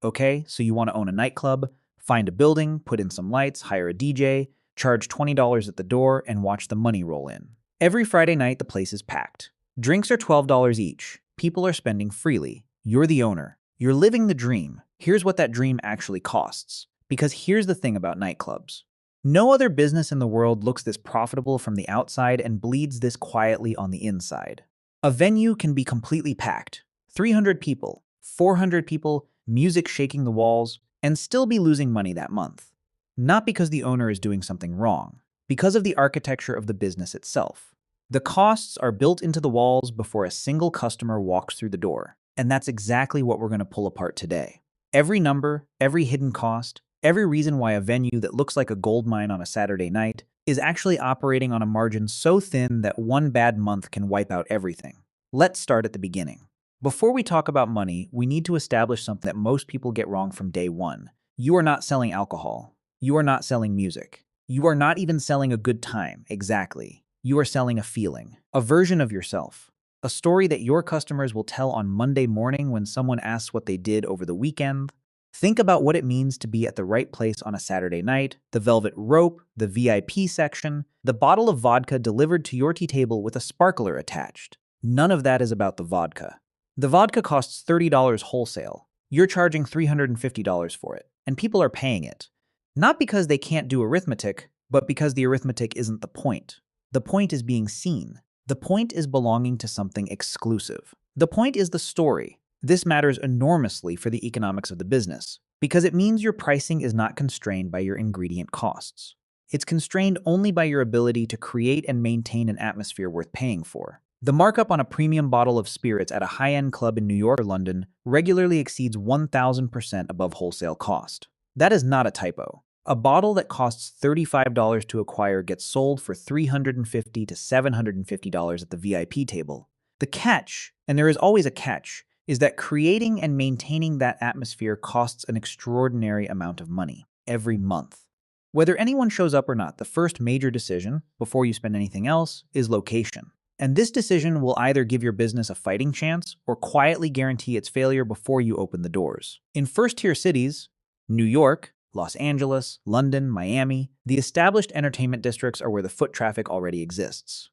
Okay, so you want to own a nightclub, find a building, put in some lights, hire a DJ, charge $20 at the door, and watch the money roll in. Every Friday night, the place is packed. Drinks are $12 each. People are spending freely. You're the owner. You're living the dream. Here's what that dream actually costs. Because here's the thing about nightclubs. No other business in the world looks this profitable from the outside and bleeds this quietly on the inside. A venue can be completely packed, 300 people, 400 people, music shaking the walls, and still be losing money that month. Not because the owner is doing something wrong, because of the architecture of the business itself. The costs are built into the walls before a single customer walks through the door, and that's exactly what we're going to pull apart today. Every number, every hidden cost, every reason why a venue that looks like a gold mine on a Saturday night is actually operating on a margin so thin that one bad month can wipe out everything. Let's start at the beginning. Before we talk about money, we need to establish something that most people get wrong from day one. You are not selling alcohol. You are not selling music. You are not even selling a good time, exactly. You are selling a feeling, a version of yourself, a story that your customers will tell on Monday morning when someone asks what they did over the weekend. Think about what it means to be at the right place on a Saturday night, the velvet rope, the VIP section, the bottle of vodka delivered to your tea table with a sparkler attached. None of that is about the vodka. The vodka costs $30 wholesale. You're charging $350 for it, and people are paying it. Not because they can't do arithmetic, but because the arithmetic isn't the point. The point is being seen. The point is belonging to something exclusive. The point is the story. This matters enormously for the economics of the business, because it means your pricing is not constrained by your ingredient costs. It's constrained only by your ability to create and maintain an atmosphere worth paying for. The markup on a premium bottle of spirits at a high-end club in New York or London regularly exceeds 1,000% above wholesale cost. That is not a typo. A bottle that costs $35 to acquire gets sold for $350 to $750 at the VIP table. The catch, and there is always a catch, is that creating and maintaining that atmosphere costs an extraordinary amount of money every month. Whether anyone shows up or not, the first major decision, before you spend anything else, is location. And this decision will either give your business a fighting chance or quietly guarantee its failure before you open the doors. In first-tier cities, New York, Los Angeles, London, Miami, the established entertainment districts are where the foot traffic already exists.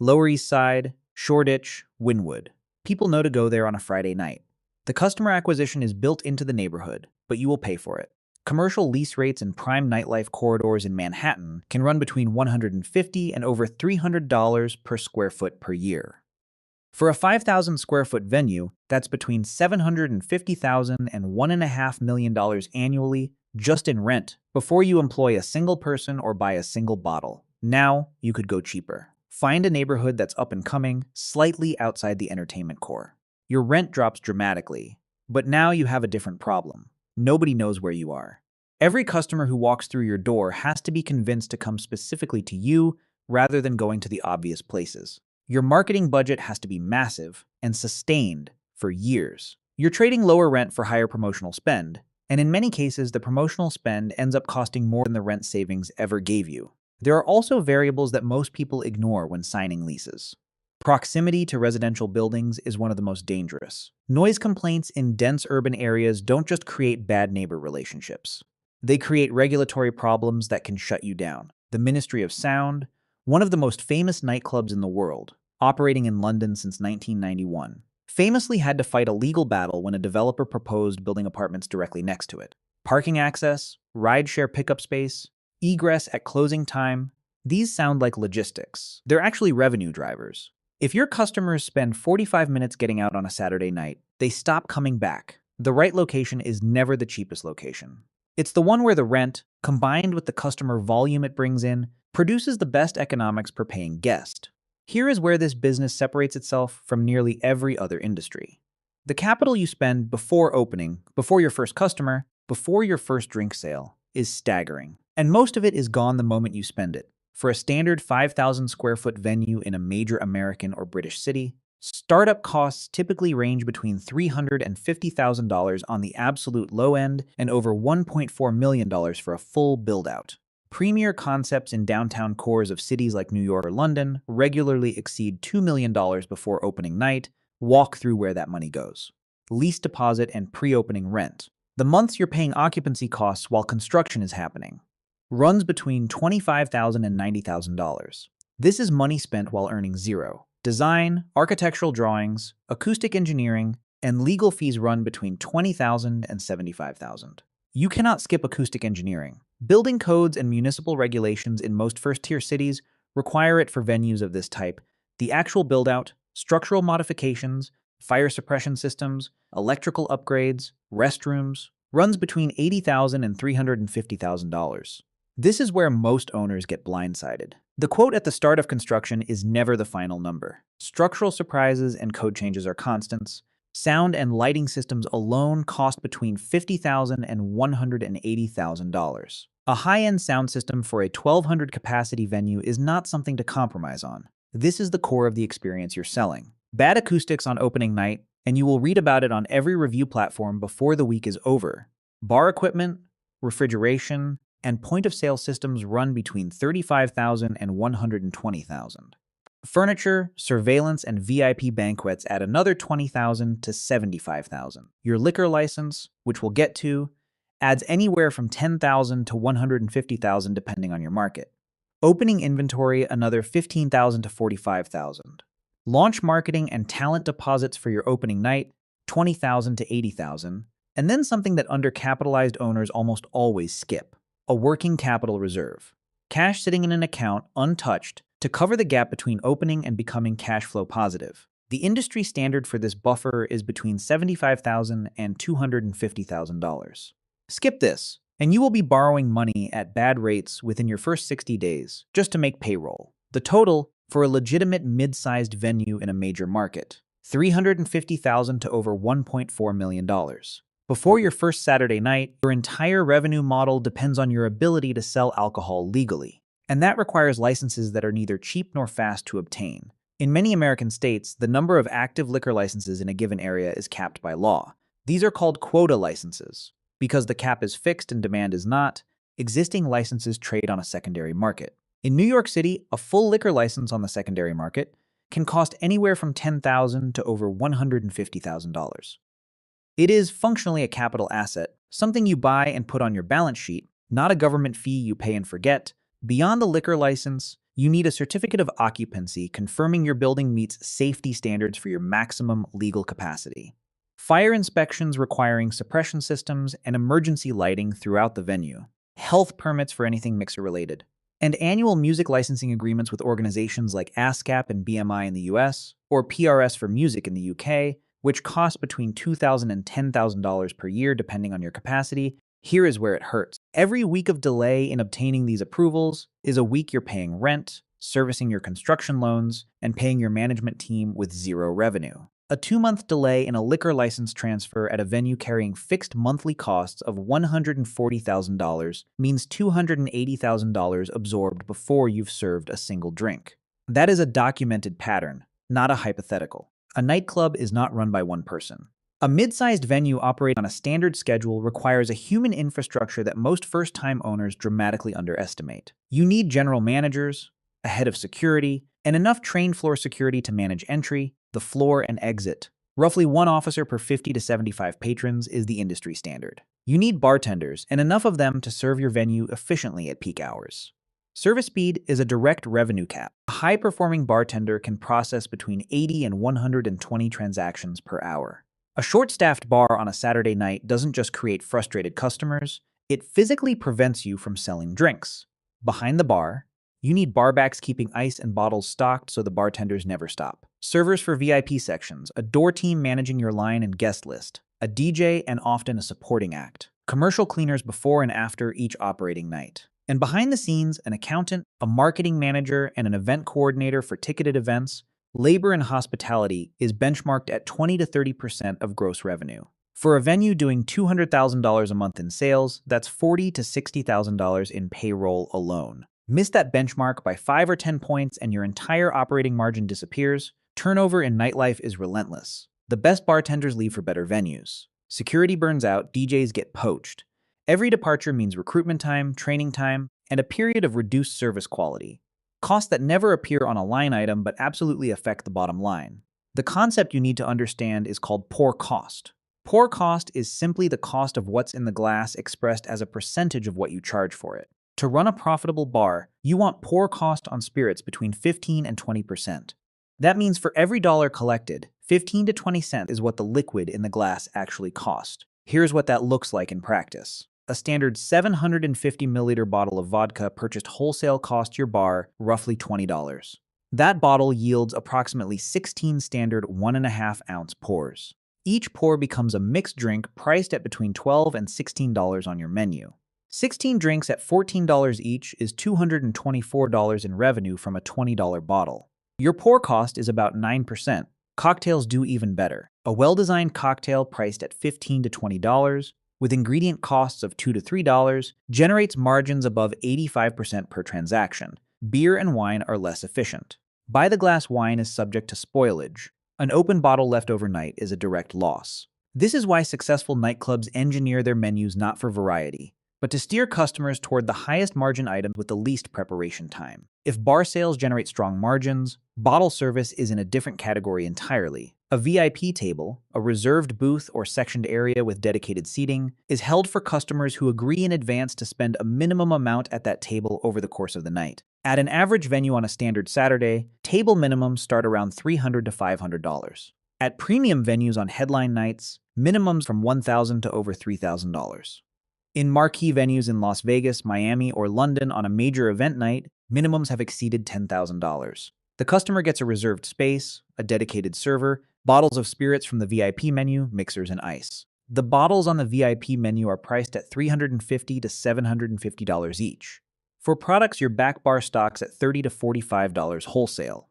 Lower East Side, Shoreditch, Wynwood. People know to go there on a Friday night. The customer acquisition is built into the neighborhood, but you will pay for it. Commercial lease rates in prime nightlife corridors in Manhattan can run between $150 and over $300 per square foot per year. For a 5,000 square foot venue, that's between $750,000 and $1.5 million annually just in rent before you employ a single person or buy a single bottle. Now, you could go cheaper. Find a neighborhood that's up and coming, slightly outside the entertainment core. Your rent drops dramatically, but now you have a different problem. Nobody knows where you are. Every customer who walks through your door has to be convinced to come specifically to you rather than going to the obvious places. Your marketing budget has to be massive and sustained for years. You're trading lower rent for higher promotional spend, and in many cases, the promotional spend ends up costing more than the rent savings ever gave you. There are also variables that most people ignore when signing leases. Proximity to residential buildings is one of the most dangerous. Noise complaints in dense urban areas don't just create bad neighbor relationships. They create regulatory problems that can shut you down. The Ministry of Sound, one of the most famous nightclubs in the world, operating in London since 1991, famously had to fight a legal battle when a developer proposed building apartments directly next to it. Parking access, rideshare pickup space, egress at closing time, these sound like logistics. They're actually revenue drivers. If your customers spend 45 minutes getting out on a Saturday night, they stop coming back. The right location is never the cheapest location. It's the one where the rent, combined with the customer volume it brings in, produces the best economics per paying guest. Here is where this business separates itself from nearly every other industry. The capital you spend before opening, before your first customer, before your first drink sale, is staggering. And most of it is gone the moment you spend it. For a standard 5,000 square foot venue in a major American or British city, startup costs typically range between $350,000 and $50,000 on the absolute low end and over $1.4 million for a full build-out. Premier concepts in downtown cores of cities like New York or London regularly exceed $2 million before opening night. Walk through where that money goes. Lease deposit and pre-opening rent. The months you're paying occupancy costs while construction is happening. Runs between $25,000 and $90,000. This is money spent while earning zero. Design, architectural drawings, acoustic engineering, and legal fees run between $20,000 and $75,000. You cannot skip acoustic engineering. Building codes and municipal regulations in most first-tier cities require it for venues of this type. The actual build-out, structural modifications, fire suppression systems, electrical upgrades, restrooms, runs between $80,000 and $350,000. This is where most owners get blindsided. The quote at the start of construction is never the final number. Structural surprises and code changes are constants. Sound and lighting systems alone cost between $50,000 and $180,000. A high-end sound system for a 1,200 capacity venue is not something to compromise on. This is the core of the experience you're selling. Bad acoustics on opening night, and you will read about it on every review platform before the week is over. Bar equipment, refrigeration, and point-of-sale systems run between $35,000 and $120,000. Furniture, surveillance, and VIP banquets add another $20,000 to $75,000. Your liquor license, which we'll get to, adds anywhere from $10,000 to $150,000 depending on your market. Opening inventory, another $15,000 to $45,000. Launch marketing and talent deposits for your opening night, $20,000 to $80,000. And then something that undercapitalized owners almost always skip: a working capital reserve. Cash sitting in an account, untouched, to cover the gap between opening and becoming cash flow positive. The industry standard for this buffer is between $75,000 and $250,000. Skip this, and you will be borrowing money at bad rates within your first 60 days just to make payroll. The total for a legitimate mid-sized venue in a major market: $350,000 to over $1.4 million. Before your first Saturday night, your entire revenue model depends on your ability to sell alcohol legally. And that requires licenses that are neither cheap nor fast to obtain. In many American states, the number of active liquor licenses in a given area is capped by law. These are called quota licenses. Because the cap is fixed and demand is not, existing licenses trade on a secondary market. In New York City, a full liquor license on the secondary market can cost anywhere from $10,000 to over $150,000. It is functionally a capital asset, something you buy and put on your balance sheet, not a government fee you pay and forget. Beyond the liquor license, you need a certificate of occupancy confirming your building meets safety standards for your maximum legal capacity. Fire inspections requiring suppression systems and emergency lighting throughout the venue. Health permits for anything mixer-related. And annual music licensing agreements with organizations like ASCAP and BMI in the US, or PRS for music in the UK, which cost between $2,000 and $10,000 per year depending on your capacity. Here is where it hurts. Every week of delay in obtaining these approvals is a week you're paying rent, servicing your construction loans, and paying your management team with zero revenue. A 2-month delay in a liquor license transfer at a venue carrying fixed monthly costs of $140,000 means $280,000 absorbed before you've served a single drink. That is a documented pattern, not a hypothetical. A nightclub is not run by one person. A mid-sized venue operating on a standard schedule requires a human infrastructure that most first-time owners dramatically underestimate. You need general managers, a head of security, and enough trained floor security to manage entry, the floor, and exit. Roughly one officer per 50 to 75 patrons is the industry standard. You need bartenders, and enough of them to serve your venue efficiently at peak hours. Service speed is a direct revenue cap. A high-performing bartender can process between 80 and 120 transactions per hour. A short-staffed bar on a Saturday night doesn't just create frustrated customers, it physically prevents you from selling drinks. Behind the bar, you need barbacks keeping ice and bottles stocked so the bartenders never stop. Servers for VIP sections, a door team managing your line and guest list, a DJ and often a supporting act. Commercial cleaners before and after each operating night. And behind the scenes, an accountant, a marketing manager, and an event coordinator for ticketed events. Labor and hospitality is benchmarked at 20 to 30% of gross revenue. For a venue doing $200,000 a month in sales, that's $40,000 to $60,000 in payroll alone. Miss that benchmark by 5 or 10 points and your entire operating margin disappears. Turnover in nightlife is relentless. The best bartenders leave for better venues. Security burns out, DJs get poached. Every departure means recruitment time, training time, and a period of reduced service quality. Costs that never appear on a line item but absolutely affect the bottom line. The concept you need to understand is called poor cost. Pour cost is simply the cost of what's in the glass expressed as a percentage of what you charge for it. To run a profitable bar, you want pour cost on spirits between 15 and 20%. That means for every dollar collected, 15 to 20 cents is what the liquid in the glass actually cost. Here's what that looks like in practice. A standard 750 milliliter bottle of vodka purchased wholesale cost your bar roughly $20. That bottle yields approximately 16 standard 1.5 ounce pours. Each pour becomes a mixed drink priced at between $12 and $16 on your menu. 16 drinks at $14 each is $224 in revenue from a $20 bottle. Your pour cost is about 9%. Cocktails do even better. A well-designed cocktail priced at $15 to $20, with ingredient costs of $2 to $3, generates margins above 85% per transaction. Beer and wine are less efficient. By-the-glass wine is subject to spoilage. An open bottle left overnight is a direct loss. This is why successful nightclubs engineer their menus not for variety, but to steer customers toward the highest margin items with the least preparation time. If bar sales generate strong margins, bottle service is in a different category entirely. A VIP table, a reserved booth or sectioned area with dedicated seating, is held for customers who agree in advance to spend a minimum amount at that table over the course of the night. At an average venue on a standard Saturday, table minimums start around $300 to $500. At premium venues on headline nights, minimums from $1,000 to over $3,000. In marquee venues in Las Vegas, Miami, or London on a major event night, minimums have exceeded $10,000. The customer gets a reserved space, a dedicated server, bottles of spirits from the VIP menu, mixers, and ice. The bottles on the VIP menu are priced at $350 to $750 each. For products, your back bar stocks at $30 to $45 wholesale.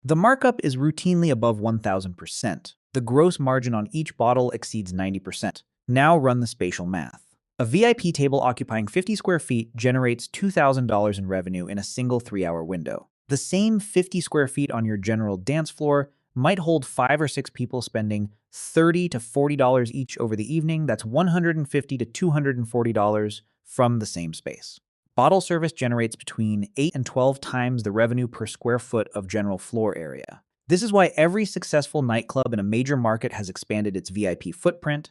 The markup is routinely above 1,000%. The gross margin on each bottle exceeds 90%. Now run the spatial math. A VIP table occupying 50 square feet generates $2,000 in revenue in a single 3-hour window. The same 50 square feet on your general dance floor might hold 5 or 6 people spending $30 to $40 each over the evening. That's $150 to $240 from the same space. Bottle service generates between 8 and 12 times the revenue per square foot of general floor area. This is why every successful nightclub in a major market has expanded its VIP footprint.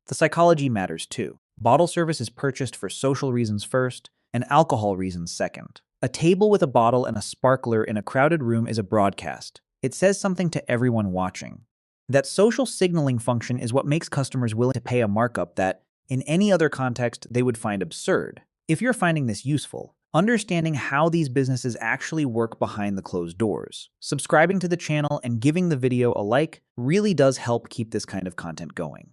The psychology matters too. Bottle service is purchased for social reasons first and alcohol reasons second. A table with a bottle and a sparkler in a crowded room is a broadcast. It says something to everyone watching. That social signaling function is what makes customers willing to pay a markup that, in any other context, they would find absurd. If you're finding this useful, understanding how these businesses actually work behind the closed doors, subscribing to the channel and giving the video a like really does help keep this kind of content going.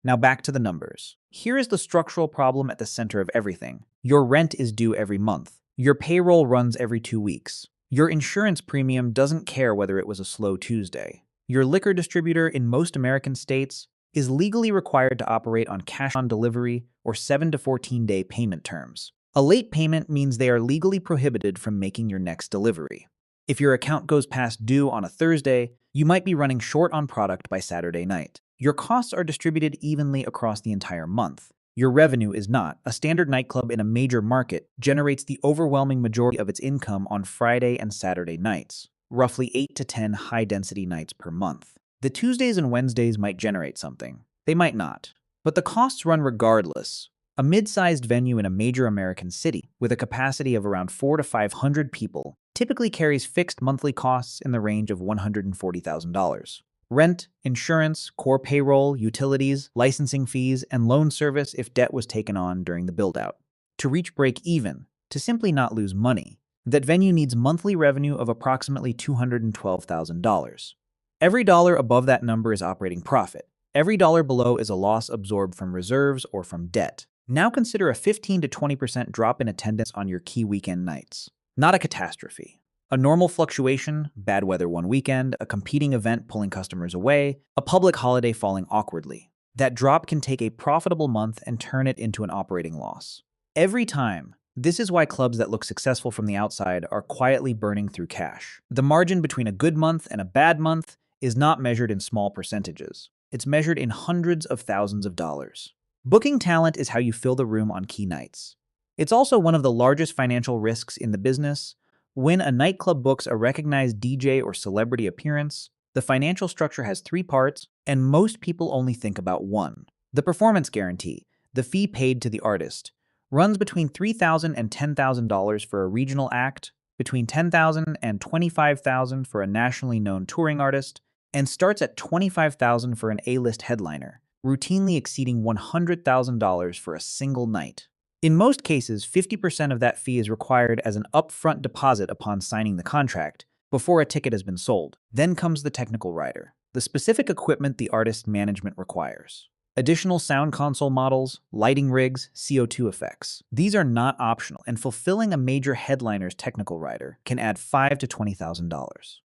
Now back to the numbers. Here is the structural problem at the center of everything. Your rent is due every month. Your payroll runs every 2 weeks. Your insurance premium doesn't care whether it was a slow Tuesday. Your liquor distributor in most American states is legally required to operate on cash on delivery or 7 to 14-day payment terms. A late payment means they are legally prohibited from making your next delivery. If your account goes past due on a Thursday, you might be running short on product by Saturday night. Your costs are distributed evenly across the entire month. Your revenue is not. A standard nightclub in a major market generates the overwhelming majority of its income on Friday and Saturday nights, roughly 8 to 10 high-density nights per month. The Tuesdays and Wednesdays might generate something. They might not. But the costs run regardless. A mid-sized venue in a major American city, with a capacity of around 400 to 500 people, typically carries fixed monthly costs in the range of $140,000. Rent, insurance, core payroll, utilities, licensing fees, and loan service if debt was taken on during the build-out. To reach break-even, to simply not lose money, that venue needs monthly revenue of approximately $212,000. Every dollar above that number is operating profit. Every dollar below is a loss absorbed from reserves or from debt. Now consider a 15 to 20% drop in attendance on your key weekend nights. Not a catastrophe. A normal fluctuation, bad weather one weekend, a competing event pulling customers away, a public holiday falling awkwardly. That drop can take a profitable month and turn it into an operating loss. Every time. This is why clubs that look successful from the outside are quietly burning through cash. The margin between a good month and a bad month is not measured in small percentages. It's measured in hundreds of thousands of dollars. Booking talent is how you fill the room on key nights. It's also one of the largest financial risks in the business. When a nightclub books a recognized DJ or celebrity appearance, The financial structure has three parts, and most people only think about one. The performance guarantee, the fee paid to the artist, runs between $3,000 and $10,000 for a regional act, between $10,000 and $25,000 for a nationally known touring artist, and starts at $25,000 for an A-list headliner, routinely exceeding $100,000 for a single night. In most cases, 50% of that fee is required as an upfront deposit upon signing the contract, before a ticket has been sold. Then comes the technical rider, the specific equipment the artist's management requires. Additional sound console models, lighting rigs, CO2 effects. These are not optional, and fulfilling a major headliner's technical rider can add $5,000 to $20,000.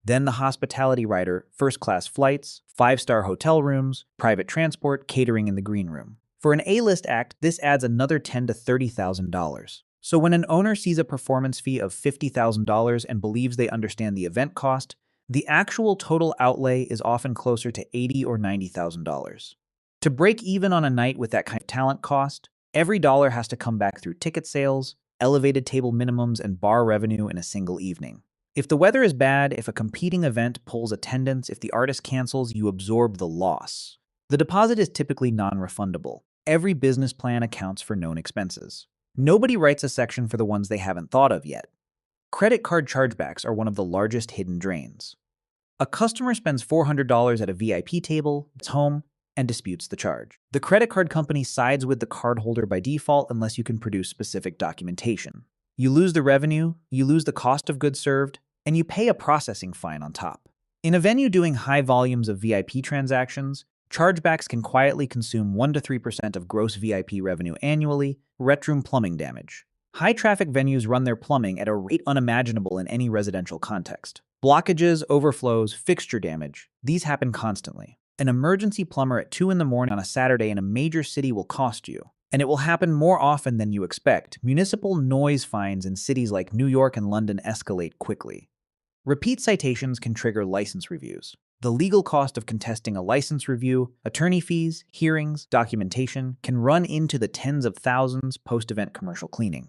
Then the hospitality rider, first-class flights, 5-star hotel rooms, private transport, catering in the green room. For an A-list act, this adds another $10,000 to $30,000. So when an owner sees a performance fee of $50,000 and believes they understand the event cost, the actual total outlay is often closer to $80,000 or $90,000. To break even on a night with that kind of talent cost, every dollar has to come back through ticket sales, elevated table minimums, and bar revenue in a single evening. If the weather is bad, if a competing event pulls attendance, if the artist cancels, you absorb the loss. The deposit is typically non-refundable. Every business plan accounts for known expenses. Nobody writes a section for the ones they haven't thought of yet. Credit card chargebacks are one of the largest hidden drains. A customer spends $400 at a VIP table, gets home, and disputes the charge. The credit card company sides with the cardholder by default unless you can produce specific documentation. You lose the revenue, you lose the cost of goods served, and you pay a processing fine on top. In a venue doing high volumes of VIP transactions, chargebacks can quietly consume 1% to 3% of gross VIP revenue annually, room plumbing damage. High-traffic venues run their plumbing at a rate unimaginable in any residential context. Blockages, overflows, fixture damage, these happen constantly. An emergency plumber at 2 in the morning on a Saturday in a major city will cost you, and it will happen more often than you expect. Municipal noise fines in cities like New York and London escalate quickly. Repeat citations can trigger license reviews. The legal cost of contesting a license review, attorney fees, hearings, documentation can run into the tens of thousands post-event commercial cleaning.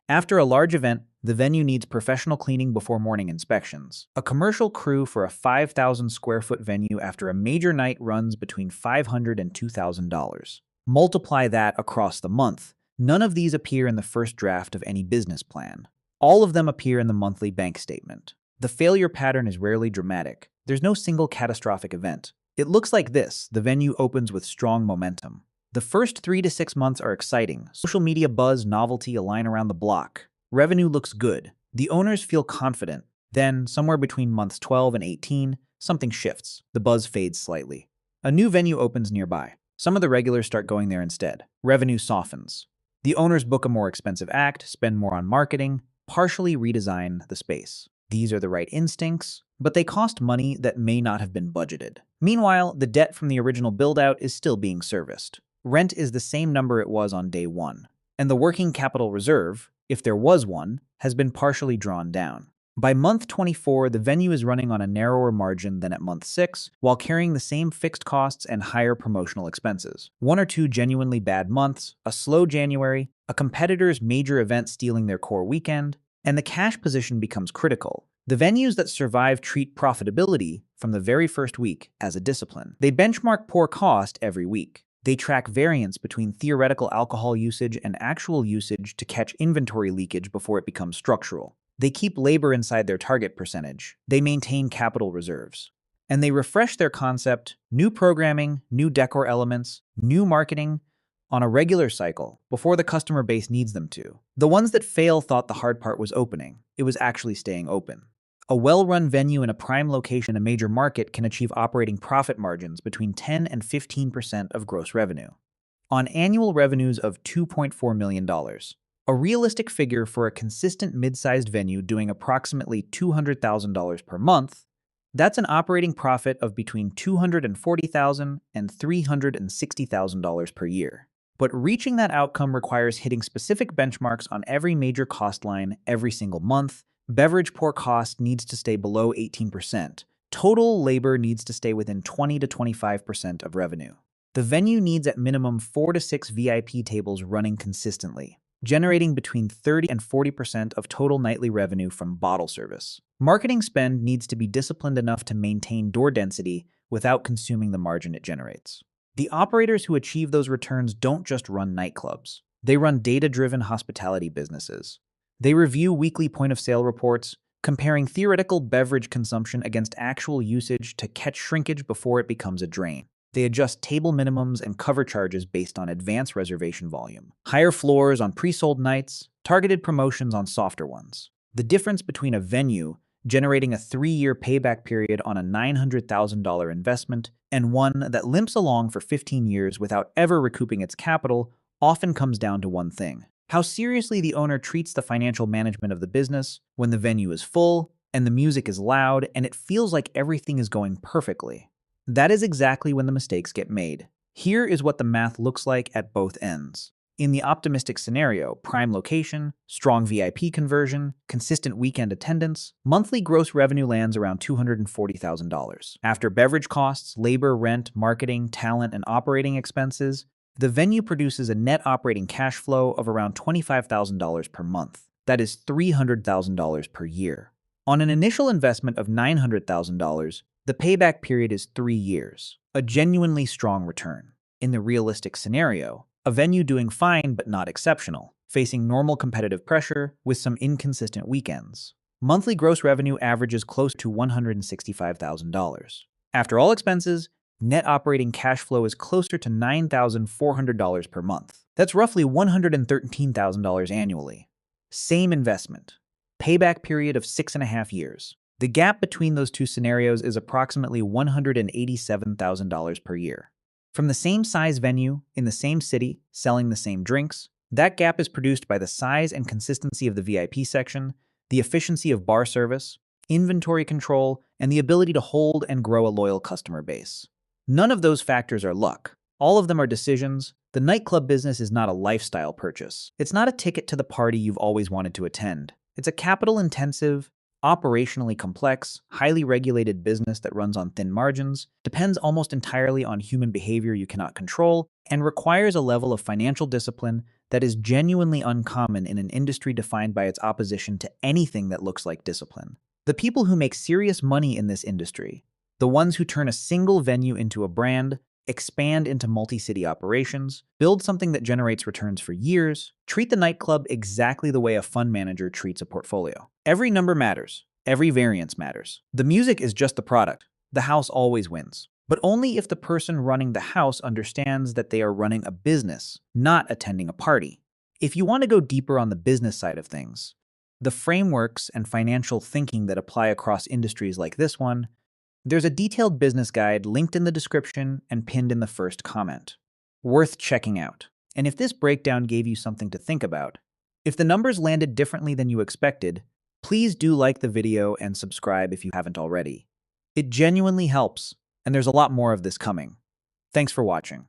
After a large event, the venue needs professional cleaning before morning inspections. A commercial crew for a 5,000 square foot venue after a major night runs between $500 and $2,000. Multiply that across the month. None of these appear in the first draft of any business plan. All of them appear in the monthly bank statement. The failure pattern is rarely dramatic. There's no single catastrophic event. It looks like this. The venue opens with strong momentum. The first 3 to 6 months are exciting. Social media buzz, novelty, a line around the block. Revenue looks good. The owners feel confident. Then, somewhere between months 12 and 18, something shifts. The buzz fades slightly. A new venue opens nearby. Some of the regulars start going there instead. Revenue softens. The owners book a more expensive act, spend more on marketing, partially redesign the space. These are the right instincts, but they cost money that may not have been budgeted. Meanwhile, the debt from the original build-out is still being serviced. Rent is the same number it was on day one, and the working capital reserve, if there was one, has been partially drawn down. By month 24, the venue is running on a narrower margin than at month 6, while carrying the same fixed costs and higher promotional expenses. 1 or 2 genuinely bad months, a slow January, a competitor's major event stealing their core weekend, and the cash position becomes critical. The venues that survive treat profitability from the very first week as a discipline. They benchmark poor cost every week. They track variance between theoretical alcohol usage and actual usage to catch inventory leakage before it becomes structural. They keep labor inside their target percentage. They maintain capital reserves. And they refresh their concept, new programming, new decor elements, new marketing, on a regular cycle before the customer base needs them to. The ones that fail thought the hard part was opening. It was actually staying open. A well-run venue in a prime location in a major market can achieve operating profit margins between 10 and 15% of gross revenue. On annual revenues of $2.4 million, a realistic figure for a consistent mid-sized venue doing approximately $200,000 per month, that's an operating profit of between $240,000 and $360,000 per year. But reaching that outcome requires hitting specific benchmarks on every major cost line every single month. Beverage pour cost needs to stay below 18%. Total labor needs to stay within 20 to 25% of revenue. The venue needs at minimum 4 to 6 VIP tables running consistently, generating between 30 and 40% of total nightly revenue from bottle service. Marketing spend needs to be disciplined enough to maintain door density without consuming the margin it generates. The operators who achieve those returns don't just run nightclubs. They run data-driven hospitality businesses. They review weekly point-of-sale reports, comparing theoretical beverage consumption against actual usage to catch shrinkage before it becomes a drain. They adjust table minimums and cover charges based on advance reservation volume. Higher floors on pre-sold nights, targeted promotions on softer ones. The difference between a venue generating a 3-year payback period on a $900,000 investment and one that limps along for 15 years without ever recouping its capital often comes down to one thing: how seriously the owner treats the financial management of the business when the venue is full and the music is loud and it feels like everything is going perfectly. That is exactly when the mistakes get made. Here is what the math looks like at both ends. In the optimistic scenario, prime location, strong VIP conversion, consistent weekend attendance, monthly gross revenue lands around $240,000. After beverage costs, labor, rent, marketing, talent, and operating expenses, the venue produces a net operating cash flow of around $25,000 per month. That is $300,000 per year. On an initial investment of $900,000, the payback period is 3 years, a genuinely strong return. In the realistic scenario, a venue doing fine but not exceptional, facing normal competitive pressure with some inconsistent weekends. Monthly gross revenue averages close to $165,000. After all expenses, net operating cash flow is closer to $9,400 per month. That's roughly $113,000 annually. Same investment. Payback period of 6.5 years. The gap between those two scenarios is approximately $187,000 per year. From the same size venue, in the same city, selling the same drinks, that gap is produced by the size and consistency of the VIP section, the efficiency of bar service, inventory control, and the ability to hold and grow a loyal customer base. None of those factors are luck. All of them are decisions. The nightclub business is not a lifestyle purchase. It's not a ticket to the party you've always wanted to attend. It's a capital-intensive, operationally complex, highly regulated business that runs on thin margins, depends almost entirely on human behavior you cannot control, and requires a level of financial discipline that is genuinely uncommon in an industry defined by its opposition to anything that looks like discipline. The people who make serious money in this industry, the ones who turn a single venue into a brand, expand into multi-city operations, build something that generates returns for years, treat the nightclub exactly the way a fund manager treats a portfolio. Every number matters. Every variance matters. The music is just the product. The house always wins. But only if the person running the house understands that they are running a business, not attending a party. If you want to go deeper on the business side of things, the frameworks and financial thinking that apply across industries like this one, there's a detailed business guide linked in the description and pinned in the first comment. Worth checking out. And if this breakdown gave you something to think about, if the numbers landed differently than you expected, please do like the video and subscribe if you haven't already. It genuinely helps, and there's a lot more of this coming. Thanks for watching.